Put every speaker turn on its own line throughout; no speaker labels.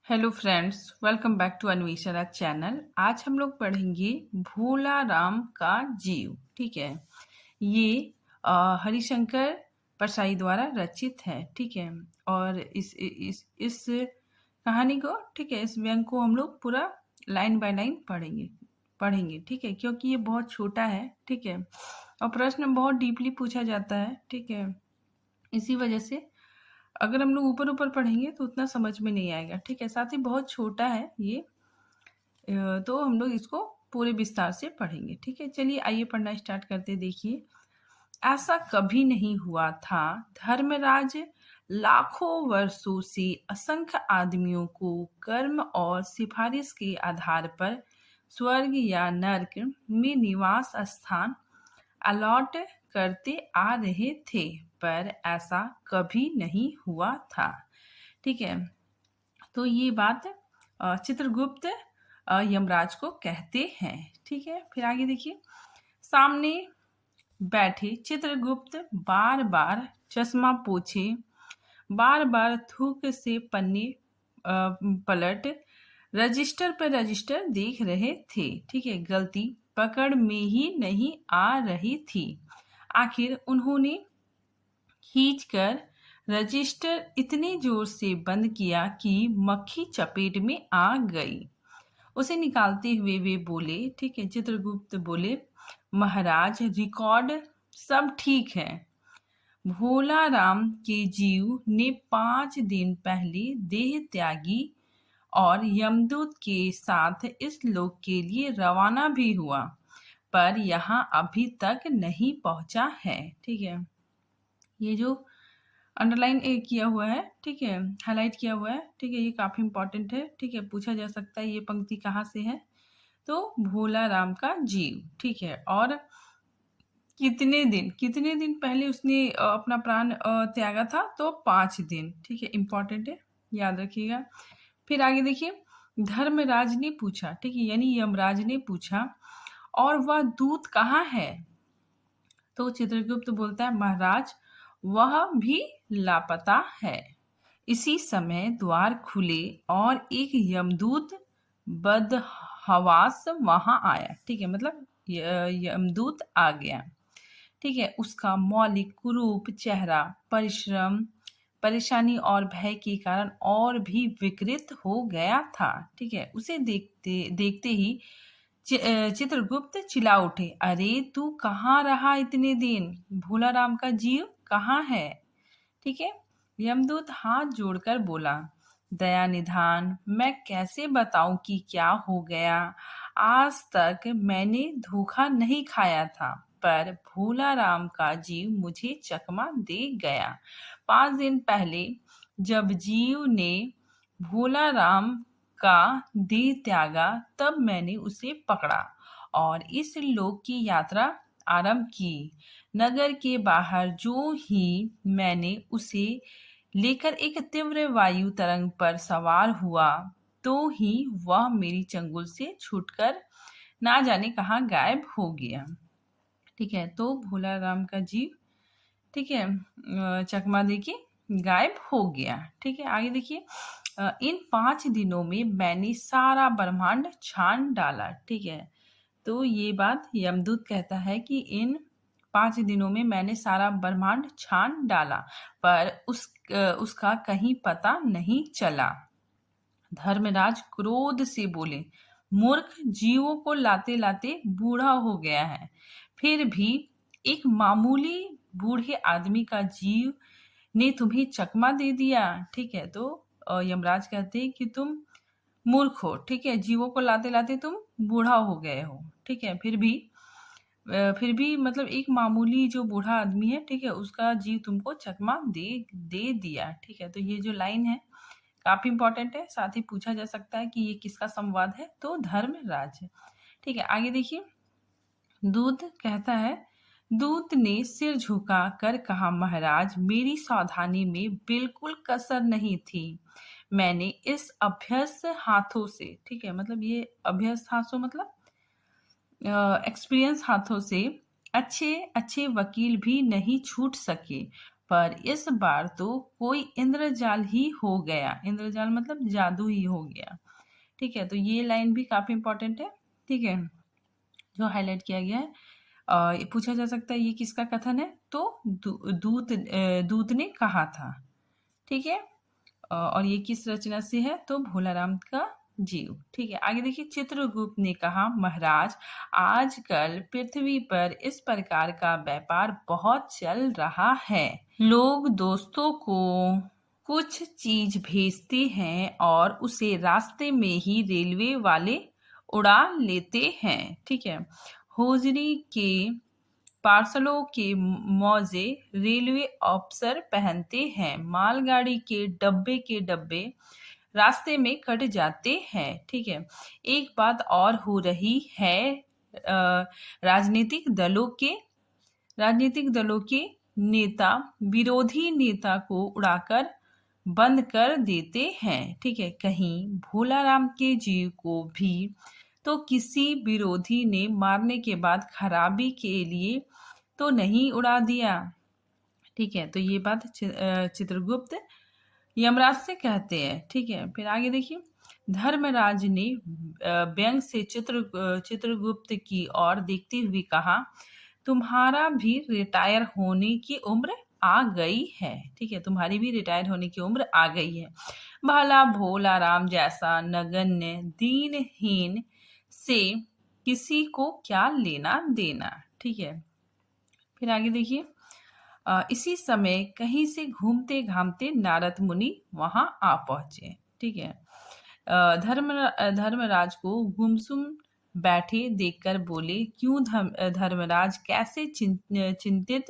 Hello friends, welcome back to Anveshana channel. आज हम लोग पढ़ेंगे भोला राम का जीव। ठीक है, ये हरिशंकर परसाई द्वारा रचित है। ठीक है, और इस कहानी को, ठीक है, इस व्यंग को हम लोग पूरा लाइन बाय लाइन पढ़ेंगे। ठीक है, क्योंकि ये बहुत छोटा है। ठीक है, और प्रश्न बहुत डीपली पूछा जाता है। ठीक है, इसी वजह से अगर हम लोग ऊपर ऊपर पढ़ेंगे तो उतना समझ में नहीं आएगा। ठीक है, साथ ही बहुत छोटा है ये, तो हम लोग इसको पूरे विस्तार से पढ़ेंगे। ठीक है, चलिए आइए पढ़ना स्टार्ट करते। देखिए, ऐसा कभी नहीं हुआ था। धर्मराज लाखों वर्षों से असंख्य आदमियों को कर्म और सिफारिश के आधार पर स्वर्ग या नर्क में निवास स्थान अलॉट करते आ रहे थे, पर ऐसा कभी नहीं हुआ था। ठीक है, तो ये बात चित्रगुप्त यमराज को कहते हैं। ठीक है, फिर आगे देखिए, सामने बैठे चित्रगुप्त बार बार चश्मा पोछे, बार बार थूक से पन्ने पलट रजिस्टर पर रजिस्टर देख रहे थे। ठीक है, गलती पकड़ में ही नहीं आ रही थी। आखिर उन्होंने खींचकर रजिस्टर इतने जोर से बंद किया कि मक्खी चपेट में आ गई। उसे निकालते हुए वे बोले, ठीक है, चित्रगुप्त बोले, महाराज, रिकॉर्ड सब ठीक है। भोला राम के जीव ने 5 दिन पहले देह त्यागी और यमदूत के साथ इस लोक के लिए रवाना भी हुआ, पर यहाँ अभी तक नहीं पहुंचा है। ठीक है, ये जो अंडरलाइन किया हुआ है, ठीक है, हाईलाइट किया हुआ है, ठीक है, ये काफी इंपॉर्टेंट है। ठीक है, पूछा जा सकता है ये पंक्ति कहाँ से है। तो भोला राम का जीव, ठीक है, और कितने दिन पहले उसने अपना प्राण त्यागा था, तो 5 दिन। ठीक है, इंपॉर्टेंट है, याद रखिएगा। फिर आगे देखिए, धर्मराज ने पूछा, ठीक है, यानी यमराज ने पूछा, और वह दूत कहाँ है? तो चित्रगुप्त बोलता है, महाराज, वह भी लापता है। इसी समय द्वार खुले और एक यमदूत बदहवास वहां आया। ठीक है, मतलब यमदूत आ गया। ठीक है, उसका मौलिक कुरूप चेहरा परिश्रम, परेशानी और भय के कारण और भी विकृत हो गया था। ठीक है, उसे देखते देखते ही चित्रगुप्त चिल्ला उठे, अरे तू कहाँ रहा इतने दिन? भोला राम का जीव कहाँ है? ठीक है, यमदूत हाथ जोड़कर बोला, दया निधान, मैं कैसे बताऊं कि क्या हो गया? आज तक मैंने धोखा नहीं खाया था, पर भोला राम का जीव मुझे चकमा दे गया। 5 दिन पहले जब जीव ने भोला राम का देह त्यागा, तब मैंने उसे पकड़ा और इस लोक की यात्रा आरंभ की। नगर के बाहर जो ही मैंने उसे लेकर एक तीव्र वायु तरंग पर सवार हुआ, तो ही वह मेरी चंगुल से छूटकर ना जाने कहाँ गायब हो गया। ठीक है, तो भोला राम का जीव, ठीक है, चकमा देके गायब हो गया। ठीक है, आगे देखिए, इन 5 दिनों में मैंने सारा ब्रह्मांड छान डाला। ठीक है, तो ये बात यमदूत कहता है कि इन 5 दिनों में मैंने सारा ब्रह्मांड छान डाला, पर उसका कहीं पता नहीं चला। धर्मराज क्रोध से बोले, मूर्ख, जीवों को लाते लाते बूढ़ा हो गया है, फिर भी एक मामूली बूढ़े आदमी का जीव ने तुम्हें चकमा दे दिया। ठीक है, तो यमराज कहते हैं कि तुम मूर्ख हो। ठीक है, जीवों को लाते लाते तुम बूढ़ा हो गए हो। ठीक है, फिर भी मतलब एक मामूली जो बूढ़ा आदमी है, ठीक है, उसका जीव तुमको चकमा दे दिया। ठीक है, तो ये जो लाइन है काफी इंपॉर्टेंट है। साथ ही पूछा जा सकता है कि ये किसका संवाद है, तो धर्मराज है। ठीक है, आगे देखिए, दूत कहता है, दूत ने सिर झुका कर कहा, महाराज, मेरी सावधानी में बिल्कुल कसर नहीं थी। मैंने इस अभ्यस्त हाथों से, ठीक है, मतलब ये अभ्यस्त हाथों मतलब एक्सपीरियंस हाथों से अच्छे अच्छे वकील भी नहीं छूट सके, पर इस बार तो कोई इंद्रजाल ही हो गया। इंद्रजाल मतलब जादू ही हो गया। ठीक है, तो ये लाइन भी काफी इंपॉर्टेंट है। ठीक है, जो हाईलाइट किया गया है। ये पूछा जा सकता है ये किसका कथन है, तो दूत ने कहा था। ठीक है, और ये किस रचना से है, तो भोलाराम का जीव। ठीक है, आगे देखिए, चित्रगुप्त ने कहा, महाराज आजकल पृथ्वी पर इस प्रकार का व्यापार बहुत चल रहा है। लोग दोस्तों को कुछ चीज भेजते हैं और उसे रास्ते में ही रेलवे वाले उड़ा लेते हैं। ठीक है, होजरी के पार्सलों के मौजे रेलवे अफसर पहनते हैं। मालगाड़ी के डब्बे रास्ते में कट जाते हैं। ठीक है, एक बात और हो रही है, राजनीतिक दलों के नेता विरोधी नेता को उड़ाकर बंद कर देते हैं। ठीक है, कहीं भोलाराम के जीव को भी तो किसी विरोधी ने मारने के बाद खराबी के लिए तो नहीं उड़ा दिया। ठीक है, तो ये बात चित्रगुप्त यमराज से कहते हैं। ठीक है, फिर आगे देखिए, धर्मराज ने व्यंग से चित्रगुप्त की ओर देखते हुए कहा, तुम्हारा भी रिटायर होने की उम्र आ गई है। ठीक है, तुम्हारी भी रिटायर होने की उम्र आ गई है। भला भोला राम जैसा नगण्य दीनहीन से किसी को क्या लेना देना। ठीक है, फिर आगे देखिए, इसी समय कहीं से घूमते घामते नारद मुनि वहां आ पहुंचे। ठीक है, धर्मराज को गुमसुम बैठे देखकर बोले, क्यों धर्मराज, कैसे चिंतित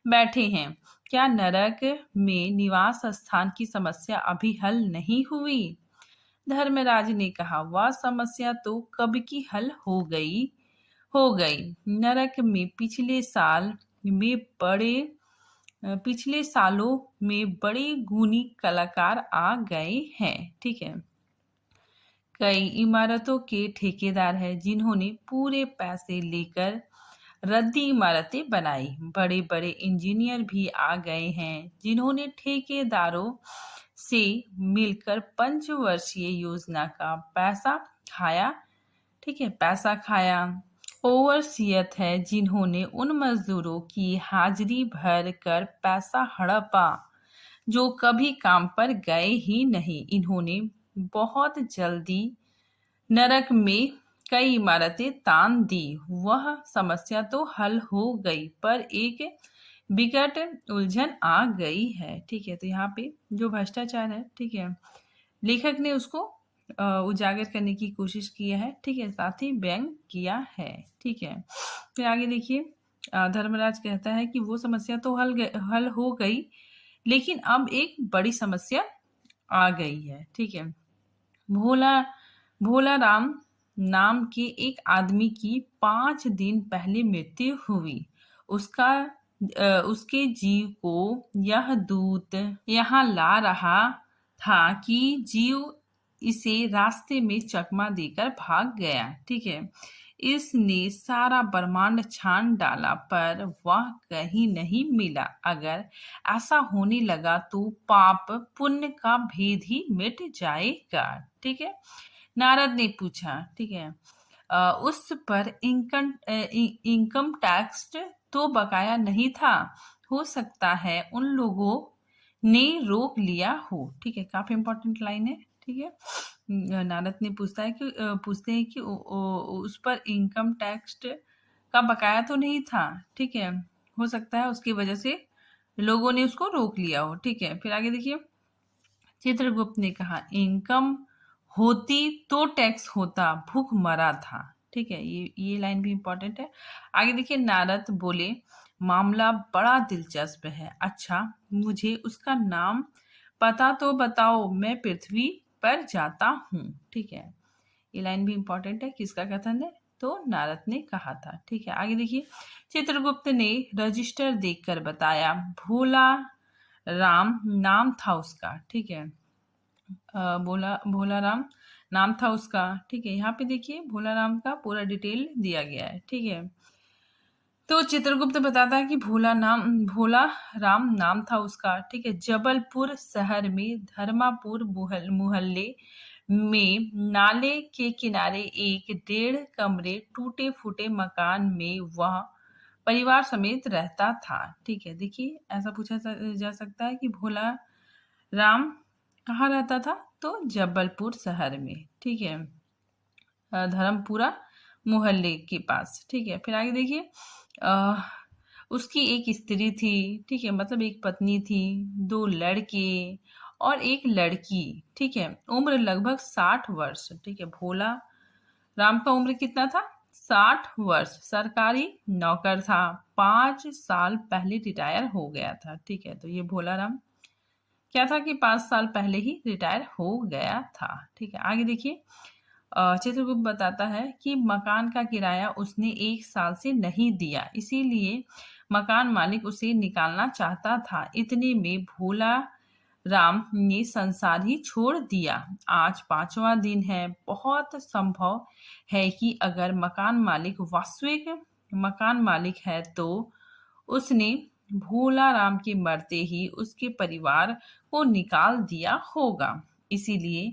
बैठे हैं? क्या नरक में निवास स्थान की समस्या अभी हल नहीं हुई? धर्मराज ने कहा, वह समस्या तो कब की हल हो गई। नरक में पिछले सालों में बड़े गुणी कलाकार आ गए हैं। ठीक है, कई इमारतों के ठेकेदार हैं जिन्होंने पूरे पैसे लेकर रद्दी इमारतें बनाई। बड़े बड़े इंजीनियर भी आ गए हैं जिन्होंने ठेकेदारों से मिलकर पंचवर्षीय योजना का पैसा खाया। ठीक है, पैसा खाया। ओवरसियत है जिन्होंने उन मजदूरों की हाजिरी भर कर पैसा हड़पा जो कभी काम पर गए ही नहीं। इन्होंने बहुत जल्दी नरक में कई इमारतें तान दी। वह समस्या तो हल हो गई, पर एक विकट उलझन आ गई है। ठीक है, तो यहाँ पे जो भ्रष्टाचार है, ठीक है, लेखक ने उसको उजागर करने की कोशिश किया है। ठीक है, साथ ही व्यंग किया है। ठीक है, फिर आगे देखिए, धर्मराज कहता है कि वो समस्या तो हल हो गई, लेकिन अब एक बड़ी समस्या आ गई है। ठीक है, भोला राम नाम के एक आदमी की 5 दिन पहले मृत्यु हुई। उसके जीव को यह दूत यहाँ ला रहा था कि जीव इसे रास्ते में चकमा देकर भाग गया। ठीक है, इसने सारा ब्रह्मांड छान डाला पर वह कहीं नहीं मिला। अगर ऐसा होने लगा तो पाप पुण्य का भेद ही मिट जाएगा। ठीक है, नारद ने पूछा, ठीक है, उस पर इनकम टैक्स तो बकाया नहीं था, हो सकता है उन लोगों ने रोक लिया हो। ठीक है, काफी इंपॉर्टेंट लाइन है। ठीक है, नारद ने पूछते हैं कि उस पर इनकम टैक्स का बकाया तो नहीं था। ठीक है, हो सकता है उसकी वजह से लोगों ने उसको रोक लिया हो। ठीक है, फिर आगे देखिए, चित्रगुप्त ने कहा, इनकम होती तो टैक्स होता, भूख मरा था। ठीक है, ये लाइन भी इंपॉर्टेंट है। आगे देखिए, नारद बोले, मामला बड़ा दिलचस्प है। अच्छा, मुझे उसका नाम पता तो बताओ, मैं पृथ्वी पर जाता हूँ। ठीक है, ये लाइन भी इंपॉर्टेंट है। किसका कथन है, तो नारद ने कहा था। ठीक है, आगे देखिए, चित्रगुप्त ने रजिस्टर देखकर बताया, भोला राम नाम था उसका। ठीक है, भोला राम नाम था उसका। ठीक है, यहाँ पे देखिए भोला राम का पूरा डिटेल दिया गया है। ठीक है, तो चित्रगुप्त बताता है कि भोला राम नाम था उसका। ठीक है, जबलपुर शहर में धर्मापुर मोहल्ले में नाले के किनारे एक 1.5 कमरे टूटे फूटे मकान में वह परिवार समेत रहता था। ठीक है, देखिए ऐसा पूछा जा सकता है कि भोला राम कहाँ रहता था, तो जबलपुर शहर में। ठीक है, धर्मपुरा मोहल्ले के पास। ठीक है, फिर आगे देखिए, उसकी एक स्त्री थी। ठीक है, मतलब एक पत्नी थी, 2 लड़के और एक लड़की। ठीक है, उम्र लगभग 60 वर्ष। ठीक है, भोला राम का उम्र कितना था, 60 वर्ष। सरकारी नौकर था, 5 साल पहले रिटायर हो गया था। ठीक है, तो ये भोला राम क्या था कि 5 साल पहले ही रिटायर हो गया था। ठीक है, आगे देखिए, चित्रगुप्त बताता है कि मकान का किराया उसने 1 साल से नहीं दिया, इसीलिए मकान मालिक उसे निकालना चाहता था। इतने में भोला राम ने संसार ही छोड़ दिया। आज 5वां दिन है। बहुत संभव है कि अगर मकान मालिक वास्तविक मकान मालिक है तो उसने भोला राम के मरते ही उसके परिवार को निकाल दिया होगा। इसीलिए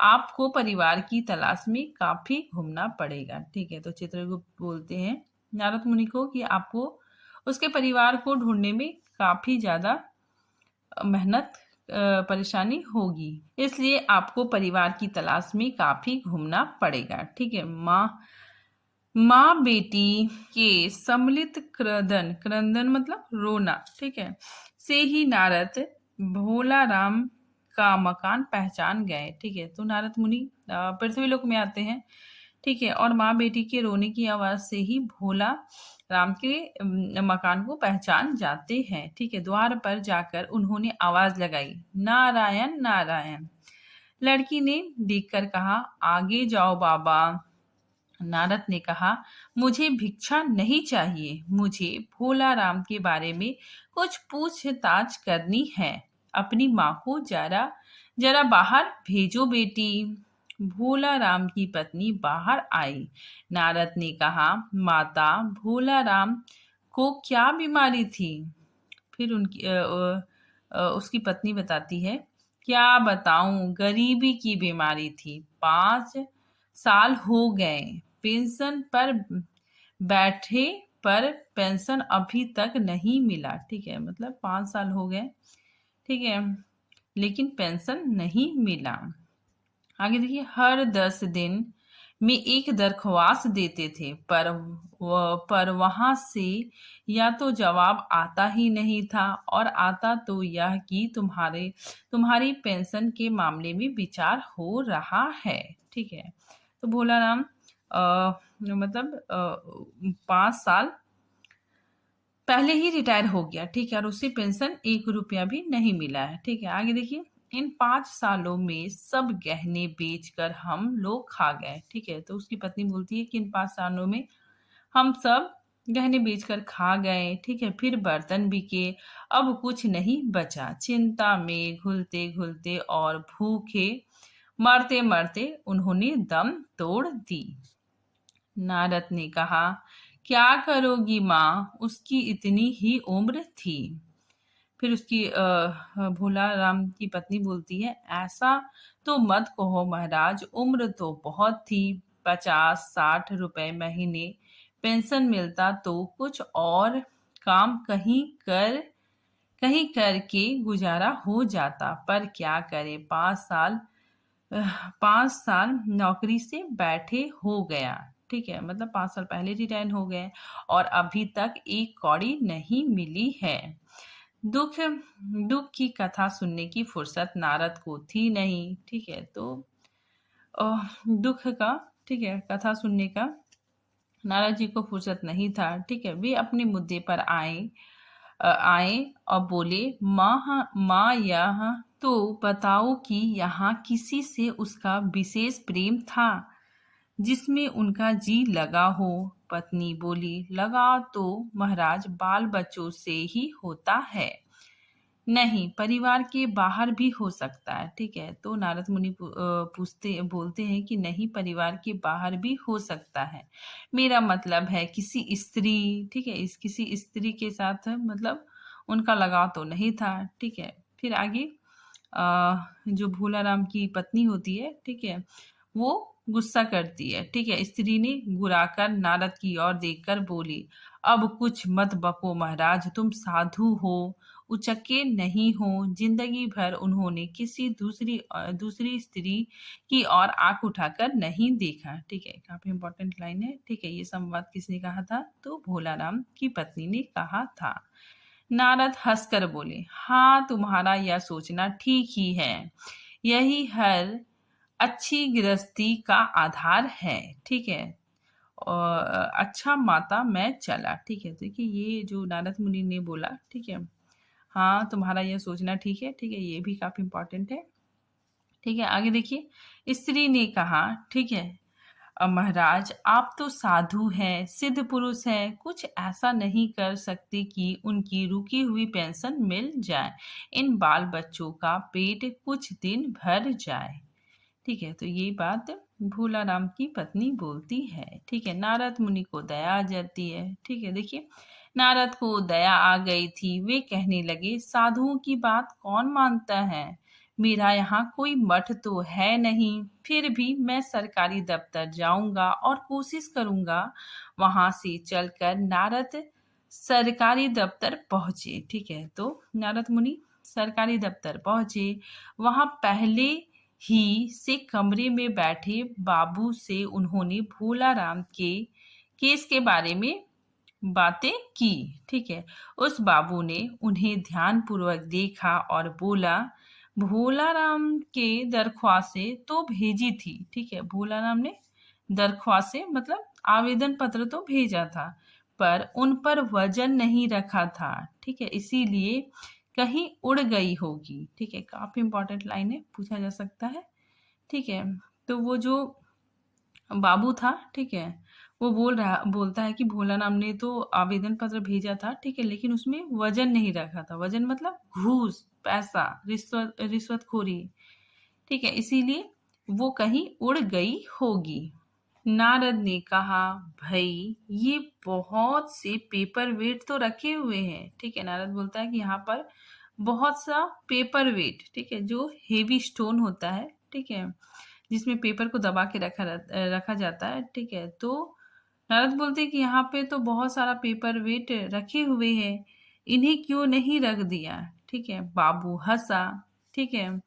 आपको परिवार की तलाश में काफी घूमना पड़ेगा। ठीक है, तो चित्रगुप्त बोलते हैं नारद मुनि को कि आपको उसके परिवार को ढूंढने में काफी ज्यादा मेहनत परेशानी होगी, इसलिए आपको परिवार की तलाश में काफी घूमना पड़ेगा। ठीक है, माँ बेटी के सम्मिलित क्रंदन मतलब रोना, ठीक है, से ही नारद भोला राम का मकान पहचान गए। ठीक है, तो नारद मुनि पृथ्वी लोक में आते हैं। ठीक है, और माँ बेटी के रोने की आवाज से ही भोला राम के मकान को पहचान जाते हैं। ठीक है, द्वार पर जाकर उन्होंने आवाज लगाई, नारायण नारायण। लड़की ने देखकर कहा, आगे जाओ बाबा। नारद ने कहा, मुझे भिक्षा नहीं चाहिए, मुझे भोला राम के बारे में कुछ पूछताछ करनी है। अपनी माँ को जरा जरा बाहर भेजो बेटी। भोला राम की पत्नी बाहर आई। नारद ने कहा, माता, भोला राम को क्या बीमारी थी? फिर उसकी पत्नी बताती है, क्या बताऊं, गरीबी की बीमारी थी। 5 साल हो गए पेंशन पर बैठे, पर पेंशन अभी तक नहीं मिला। ठीक है, मतलब 5 साल हो गए, ठीक है, लेकिन पेंशन नहीं मिला। आगे देखिए, हर 10 दिन में एक दरख्वास्त देते थे, पर वहां से या तो जवाब आता ही नहीं था, और आता तो यह कि तुम्हारी पेंशन के मामले में विचार हो रहा है। ठीक है, तो भोला राम मतलब 5 साल पहले ही रिटायर हो गया। ठीक है, और उससे पेंशन 1 रुपया भी नहीं मिला है। ठीक है, आगे देखिए, इन 5 सालों में सब गहने बेचकर हम लोग खा गए। ठीक है, तो उसकी पत्नी बोलती है कि इन 5 सालों में हम सब गहने बेचकर खा गए। ठीक है, फिर बर्तन बिके, अब कुछ नहीं बचा। चिंता में घुलते घुलते और भूखे मरते मरते उन्होंने दम तोड़ दी। नारद ने कहा, क्या करोगी माँ, उसकी इतनी ही उम्र थी। फिर उसकी भोला राम की पत्नी बोलती है, ऐसा तो मत कहो महाराज, उम्र तो बहुत थी। 50-60 रुपए महीने पेंशन मिलता तो कुछ और काम कहीं करके गुजारा हो जाता, पर क्या करे, 5 साल नौकरी से बैठे हो गया। ठीक है, मतलब 5 साल पहले रिटायर हो गए और अभी तक एक कौड़ी नहीं मिली है। दुख दुख की कथा सुनने की फुर्सत नारद को थी नहीं। ठीक है, तो दुख का, ठीक है, कथा सुनने का नारद जी को फुर्सत नहीं था। ठीक है, वे अपने मुद्दे पर आए और बोले, माँ यह तो बताओ कि यहाँ किसी से उसका विशेष प्रेम था जिसमें उनका जी लगा हो। पत्नी बोली, लगा तो महाराज बाल बच्चों से ही होता है। नहीं, परिवार के बाहर भी हो सकता है, ठीक है? तो नारद मुनि बोलते हैं कि नहीं, परिवार के बाहर भी हो सकता है। मेरा मतलब है किसी स्त्री, ठीक है? इस किसी स्त्री के साथ मतलब उनका लगाव तो नहीं था, ठीक है? फिर आगे जो भोला राम की पत्नी होती है, ठीक है? वो गुस्सा करती है, ठीक है? स्त्री ने गुर्राकर नारद की ओर देखकर बोली, अब कुछ मत बको महाराज, तुम साधु हो, उचक्के नहीं हो। जिंदगी भर उन्होंने किसी दूसरी स्त्री की ओर आंख उठाकर नहीं देखा, ठीक है? काफी इंपॉर्टेंट लाइन है, ठीक है? ये संवाद किसने कहा था? तो भोला राम की पत्नी ने कहा था। नारद हंसकर बोले, हाँ, तुम्हारा यह सोचना ठीक ही है। यही हर अच्छी गृहस्थी का आधार है, ठीक है? और अच्छा माता मैं चला, ठीक है? देखिए ये जो नारद मुनि ने बोला, ठीक है? हाँ, तुम्हारा यह सोचना ठीक है, ठीक है? ये भी काफी इंपॉर्टेंट है, ठीक है? आगे देखिए, स्त्री ने कहा, ठीक है, महाराज आप तो साधु हैं, सिद्ध पुरुष हैं, कुछ ऐसा नहीं कर सकते कि उनकी रुकी हुई पेंशन मिल जाए, इन बाल बच्चों का पेट कुछ दिन भर जाए, ठीक है? तो ये बात भोला राम की पत्नी बोलती है, ठीक है? नारद मुनि को दया आ जाती है, ठीक है? देखिए, नारद को दया आ गई थी। वे कहने लगे, साधुओं की बात कौन मानता है? मेरा यहाँ कोई मठ तो है नहीं, फिर भी मैं सरकारी दफ्तर जाऊंगा और कोशिश करूंगा। वहां से चलकर नारद सरकारी दफ्तर पहुंचे, ठीक है? तो नारद मुनि सरकारी दफ्तर पहुंचे। वहां पहले ही से कमरे में बैठे बाबू से उन्होंने भोला राम के केस के बारे में बातें की, ठीक है? उस बाबू ने उन्हें ध्यानपूर्वक देखा और बोला, भोला राम के दरख्वास्तें तो भेजी थी, ठीक है? भोला राम ने दरख्वास्तें मतलब आवेदन पत्र तो भेजा था, पर उन पर वजन नहीं रखा था, ठीक है? इसीलिए कहीं उड़ गई होगी, ठीक है? काफी इंपॉर्टेंट लाइन है, पूछा जा सकता है, ठीक है? तो वो जो बाबू था, ठीक है, वो बोलता है कि भोला राम ने तो आवेदन पत्र भेजा था, ठीक है, लेकिन उसमें वजन नहीं रखा था। वजन मतलब घूस, पैसा, रिश्वतखोरी, ठीक है? इसीलिए वो कहीं उड़ गई होगी। नारद ने कहा, भाई ये बहुत से पेपर वेट तो रखे हुए हैं, ठीक है? नारद बोलता है कि यहाँ पर बहुत सा पेपर वेट, ठीक है, जो हेवी स्टोन होता है, ठीक है, जिसमें पेपर को दबा के रखा जाता है, ठीक है? तो नारद बोलते हैं कि यहाँ पे तो बहुत सारा पेपर वेट रखे हुए हैं, इन्हें क्यों नहीं रख दिया, ठीक है? बाबू हंसा, ठीक है,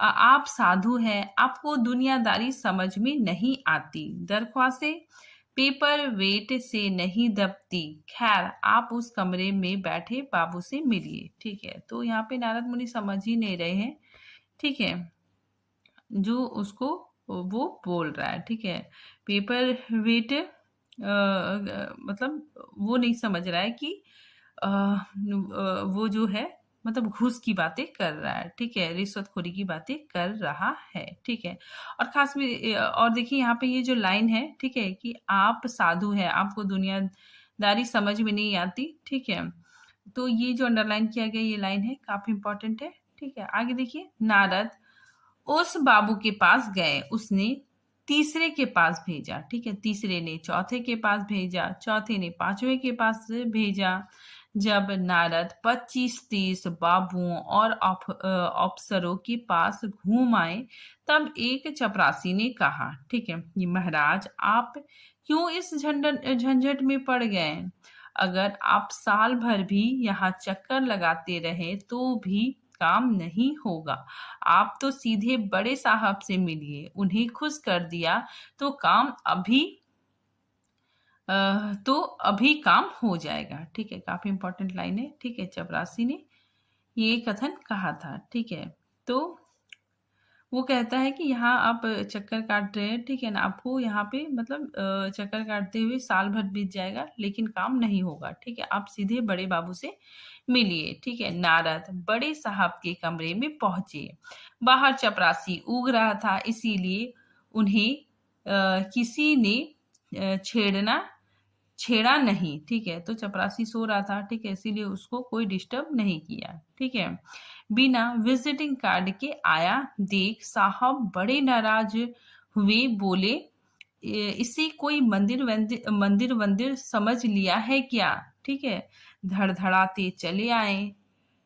आप साधु हैं, आपको दुनियादारी समझ में नहीं आती, दरख्वास्तें पेपर वेट से नहीं दबती। खैर, आप उस कमरे में बैठे बाबू से मिलिए, ठीक है? तो यहाँ पे नारद मुनि समझ ही नहीं रहे हैं, ठीक है, जो उसको वो बोल रहा है, ठीक है? पेपर वेट मतलब वो नहीं समझ रहा है कि वो जो है मतलब घूस की बातें कर रहा है, ठीक है? रिश्वतखोरी की बातें कर रहा है, ठीक है? और खास में और देखिए यहाँ पे ये जो लाइन है, ठीक है, कि आप साधु हैं, आपको दुनियादारी समझ में नहीं आती, ठीक है? तो ये जो अंडरलाइन किया गया ये लाइन है, काफी इंपॉर्टेंट है, ठीक है? आगे देखिए, नारद उस बाबू के पास गए, उसने तीसरे के पास भेजा, ठीक है? तीसरे ने चौथे के पास भेजा, चौथे ने पांचवें के पास भेजा। जब नारद 25-30 बाबुओं और अफसरों के पास घूम आए, तब एक चपरासी ने कहा, ठीक है, ये महाराज आप क्यों इस झंझट में पड़ गए? अगर आप साल भर भी यहाँ चक्कर लगाते रहे तो भी काम नहीं होगा। आप तो सीधे बड़े साहब से मिलिए, उन्हें खुश कर दिया तो अभी काम हो जाएगा, ठीक है? काफी इंपॉर्टेंट लाइन है, ठीक है? चपरासी ने ये कथन कहा था, ठीक है? तो वो कहता है कि यहाँ आप चक्कर काट रहे हैं, ठीक है ना? आपको यहाँ पे मतलब चक्कर काटते हुए साल भर बीत जाएगा, लेकिन काम नहीं होगा, ठीक है? आप सीधे बड़े बाबू से मिलिए, ठीक है? नारद बड़े साहब के कमरे में पहुंचे। बाहर चपरासी ऊग रहा था, इसीलिए उन्हें किसी ने छेड़ना छेड़ा नहीं, ठीक है। तो चपरासी सो रहा था, ठीक है, इसीलिए उसको कोई डिस्टर्ब नहीं किया, ठीक है। बिना विजिटिंग कार्ड के आया, देख साहब बड़े नाराज हुए, बोले इसे कोई मंदिर वंदिर समझ लिया है क्या, ठीक है। धड़धड़ाते चले आए,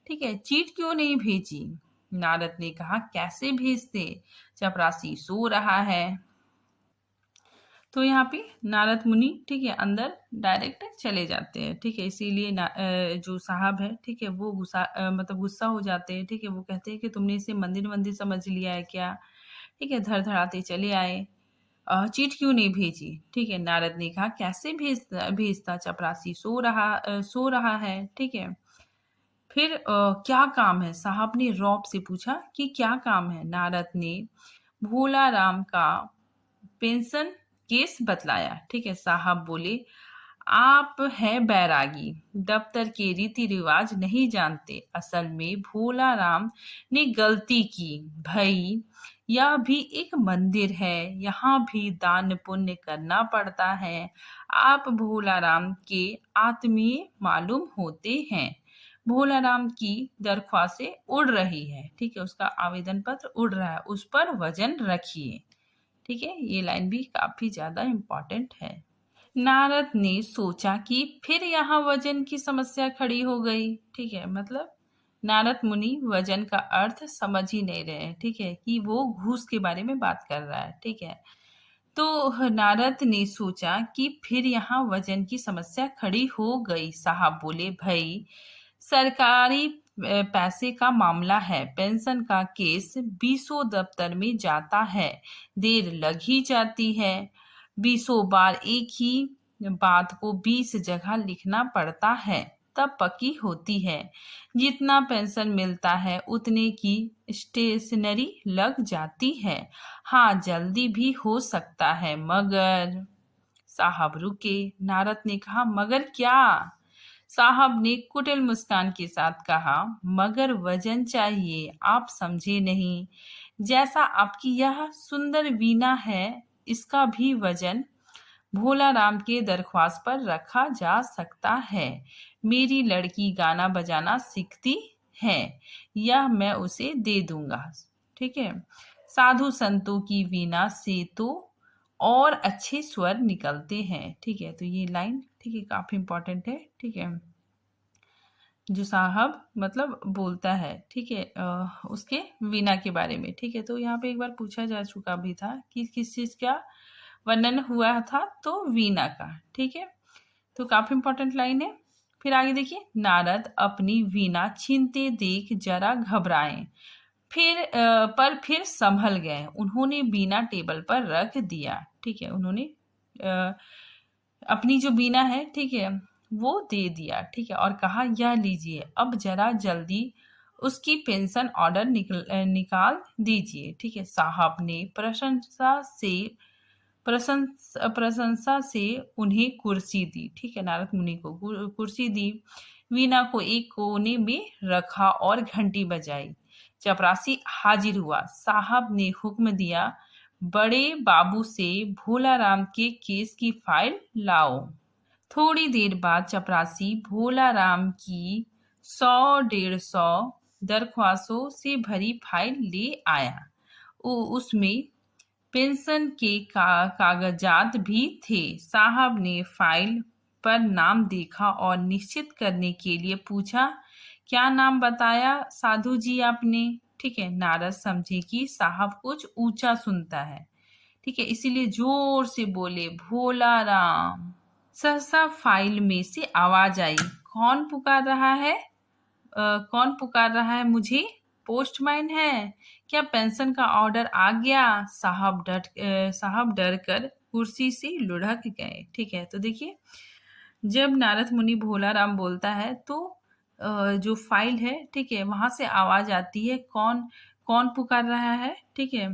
ठीक है। चीट क्यों नहीं भेजी? नारद ने कहा, कैसे भेजते, चपरासी सो रहा है। तो यहाँ पे नारद मुनि, ठीक है, अंदर डायरेक्ट चले जाते हैं, ठीक है। इसीलिए जो साहब है, ठीक है, वो मतलब गुस्सा हो जाते हैं, ठीक है। वो कहते हैं कि तुमने इसे मंदिर मंदिर समझ लिया है क्या, ठीक है। धड़धड़ाते चले आए, चिट क्यों नहीं भेजी, ठीक है। नारद ने कहा, कैसे भेजता भेजता, चपरासी सो रहा है, ठीक है। फिर क्या काम है, साहब ने रौब से पूछा कि क्या काम है। नारद ने भोला राम का पेंशन केस बतलाया, ठीक है। साहब बोले, आप है बैरागी, दफ्तर के रीति रिवाज नहीं जानते। असल में भोला राम ने गलती की भाई, यह भी एक मंदिर है, यहाँ भी दान पुण्य करना पड़ता है। आप भोला राम के आत्मीय मालूम होते हैं। भोला राम की दरख्वास्तें उड़ रही है, ठीक है, उसका आवेदन पत्र उड़ रहा है, उस पर वजन रखिए, ठीक है। ये लाइन भी काफी ज्यादा इम्पोर्टेंट है। नारद ने सोचा कि फिर यहाँ वजन की समस्या खड़ी हो गई, ठीक है। मतलब नारद मुनि वजन का अर्थ समझ ही नहीं रहे हैं, ठीक है, कि वो घूस के बारे में बात कर रहा है, ठीक है। तो नारद ने सोचा कि फिर यहाँ वजन की समस्या खड़ी हो गई। साहब बोले, भाई सरकारी पैसे का मामला है, पेंशन का केस बीसों दफ्तर में जाता है, देर लग ही जाती है। बीसों बार एक ही बात को 20 जगह लिखना पड़ता है, तब पकी होती है। जितना पेंशन मिलता है उतने की स्टेशनरी लग जाती है। हाँ, जल्दी भी हो सकता है, मगर साहब रुके। नारद ने कहा, मगर क्या? साहब ने कुटिल मुस्कान के साथ कहा, मगर वजन चाहिए, आप समझे नहीं। जैसा आपकी यह सुंदर वीणा है, इसका भी वजन भोला राम के दरख्वास्त पर रखा जा सकता है। मेरी लड़की गाना बजाना सीखती है, यह मैं उसे दे दूंगा, ठीक है। साधु संतों की वीणा से तो और अच्छे स्वर निकलते हैं, ठीक है। तो ये लाइन, ठीक है, काफी इंपॉर्टेंट है, ठीक है। जो साहब मतलब बोलता है, ठीक है, उसके वीणा के बारे में, ठीक है। तो यहाँ पे एक बार पूछा जा चुका भी था कि किस चीज का वर्णन हुआ था, तो वीणा का, ठीक है। तो काफी इंपॉर्टेंट लाइन है। फिर आगे देखिए, नारद अपनी वीणा छीनते देख जरा घबराए, पर फिर संभल गए। उन्होंने वीणा टेबल पर रख दिया, ठीक है। उन्होंने अपनी जो वीणा है, ठीक है, वो दे दिया, ठीक है, और कहा, यह लीजिए, अब जरा जल्दी उसकी पेंशन ऑर्डर निकाल दीजिए, ठीक है। साहब ने प्रशंसा से उन्हें कुर्सी दी, ठीक है, नारद मुनि को कुर्सी दी। वीणा को एक कोने में रखा और घंटी बजाई। चपरासी हाजिर हुआ। साहब ने हुक्म दिया, बड़े बाबू से भोला राम के केस की फाइल लाओ। थोड़ी देर बाद चपरासी भोला राम की 100-150 दरख्वास्तों से भरी फाइल ले आया। उसमें पेंशन के कागजात भी थे। साहब ने फाइल पर नाम देखा और निश्चित करने के लिए पूछा, क्या नाम बताया साधु जी आपने, ठीक है। नारद समझे कि साहब कुछ ऊंचा सुनता है, ठीक है, इसीलिए जोर से बोले, भोला राम। सहसा फाइल में से आवाज आई, कौन पुकार रहा है? कौन पुकार रहा है मुझे? पोस्टमैन है क्या? पेंशन का ऑर्डर आ गया? साहब डर कर कुर्सी से लुढ़क गए, ठीक है। तो देखिए, जब नारद मुनि भोला राम बोलता है, तो जो फाइल है, ठीक है, वहां से आवाज आती है, कौन कौन पुकार रहा है, ठीक है।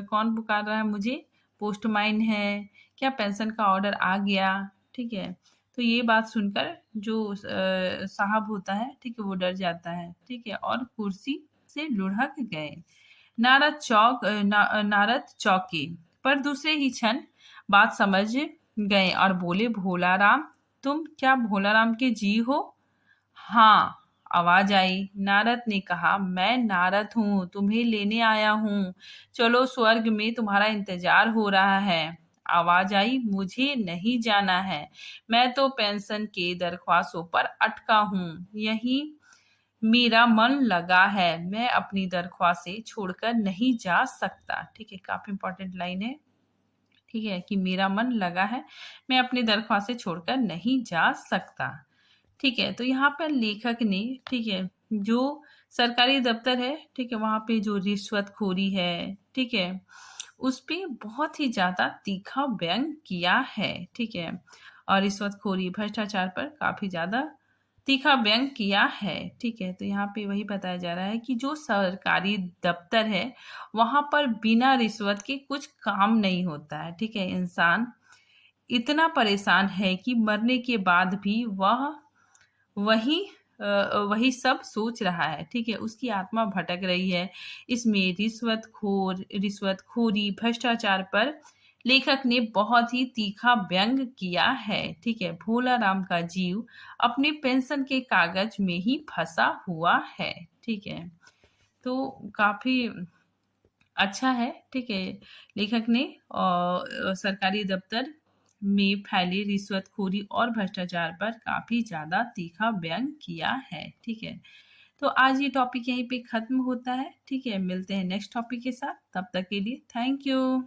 कौन पुकार रहा है मुझे? पोस्टमैन है क्या? पेंशन का ऑर्डर आ गया, ठीक है। तो ये बात सुनकर जो साहब होता है, ठीक है, वो डर जाता है, ठीक है, और कुर्सी से लुढ़क गए। नारद चौके, पर दूसरे ही क्षण बात समझ गए और बोले, भोला राम, तुम क्या भोला राम के जी हो? हाँ, आवाज आई। नारद ने कहा, मैं नारद हूँ, तुम्हें लेने आया हूँ। चलो, स्वर्ग में तुम्हारा इंतजार हो रहा है। आवाज आई, मुझे नहीं जाना है। मैं तो पेंशन के दरख्वास्तों पर अटका हूँ। यही मेरा मन लगा है। मैं अपनी दरख्वास्तें छोड़कर नहीं जा सकता। ठीक है, काफी इंपॉर्टेंट लाइन है। ठीक है, कि मेरा मन लगा है, मैं अपनी दरख्वास्तें छोड़कर नहीं जा सकता। ठीक है, तो यहाँ पर लेखक ने, ठीक है, जो सरकारी दफ्तर है, ठीक है, वहां पे जो रिश्वतखोरी है, ठीक है, उस पे बहुत ही ज्यादा तीखा व्यंग किया है। ठीक है, और रिश्वतखोरी भ्रष्टाचार पर काफी ज्यादा तीखा व्यंग किया है। ठीक है, तो यहाँ पे वही बताया जा रहा है कि जो सरकारी दफ्तर है वहां पर बिना रिश्वत के कुछ काम नहीं होता है। ठीक है, इंसान इतना परेशान है कि मरने के बाद भी वह वही वही सब सोच रहा है। ठीक है, उसकी आत्मा भटक रही है। इसमें रिश्वतखोरी भ्रष्टाचार पर लेखक ने बहुत ही तीखा व्यंग किया है। ठीक है, भोला राम का जीव अपने पेंशन के कागज में ही फंसा हुआ है। ठीक है, तो काफी अच्छा है। ठीक है, लेखक ने सरकारी दफ्तर में फैली रिश्वतखोरी और भ्रष्टाचार पर काफी ज्यादा तीखा व्यंग किया है। ठीक है, तो आज ये टॉपिक यहीं पे खत्म होता है। ठीक है, मिलते हैं नेक्स्ट टॉपिक के साथ। तब तक के लिए थैंक यू।